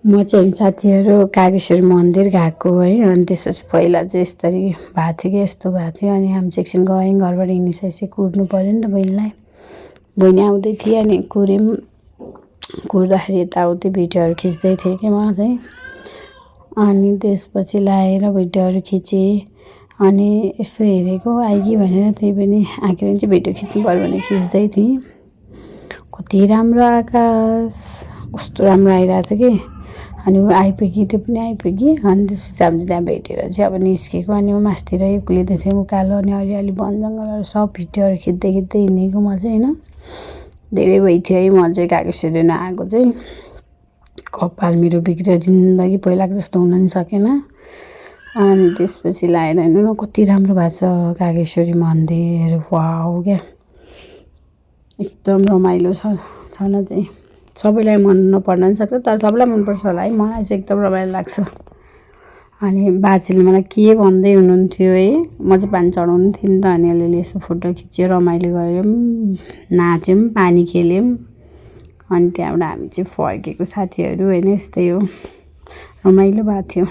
म चाहिँ साथीहरू कागेश्वरी मन्दिर गएको है। अनि त्यसपछि पहिला चाहिँ यसरी भएको थियो कि यस्तो भएको थियो। अनि हामी चाहिँ एकछिन गयौँ, घरबाट हिँडिसकेपछि कुर्नु पऱ्यो नि त बहिनीलाई। बहिनी आउँदै थिएँ अनि कुर्यौँ। कुर्दाखेरि यताउति भिडियोहरू खिच्दै थिएँ कि म चाहिँ। अनि त्यसपछि लाएर भिडियोहरू खिचेँ। अनि यसो हेरेको आइगयो भनेर, त्यही पनि आएको भने चाहिँ भिडियो खिच्नु पऱ्यो भने खिच्दै थिएँ। कति राम्रो आकाश, कस्तो राम्रो आइरहेको थियो कि। अनि ऊ आइपुग्यो, त्यो पनि आइपुग्यो। अनि त्यसपछि हामीले त्यहाँ भेटेर चाहिँ अब निस्केको। अनि म मास्तिर उक्लिँदै थिएँ, उकालो अनि हरियाली वन जङ्गलहरू सब भिडियोहरू खिच्दै हिँडेको म चाहिँ होइन। धेरै भइथ्यो है म चाहिँ कागेश्वरी नआएको चाहिँ। कपाल मेरो बिग्रियो, जिन्दगी पहिलाको जस्तो हुन नि सकेन। अनि त्यसपछि लाएर हेर्नु न कति राम्रो भएको छ कागेश्वरी मन्दिर। वाउ क्या, एकदम रमाइलो छन चाहिँ। सबैलाई मन नपर्न पनि सक्छ, तर सबैलाई मनपर्छ होला है। मलाई चाहिँ एकदम रमाइलो लाग्छ। अनि बाजेले मलाई के भन्दै हुनुहुन्थ्यो है। म चाहिँ पानी चढाउनु थिएँ नि त। अनि अलिअलि यसो फोटो खिच्यो, रमाइलो गऱ्यौँ, नाच्यौँ, पानी खेल्यौँ। अनि त्यहाँबाट हामी चाहिँ फर्केको साथीहरू होइन। यस्तै हो, रमाइलो भएको थियो।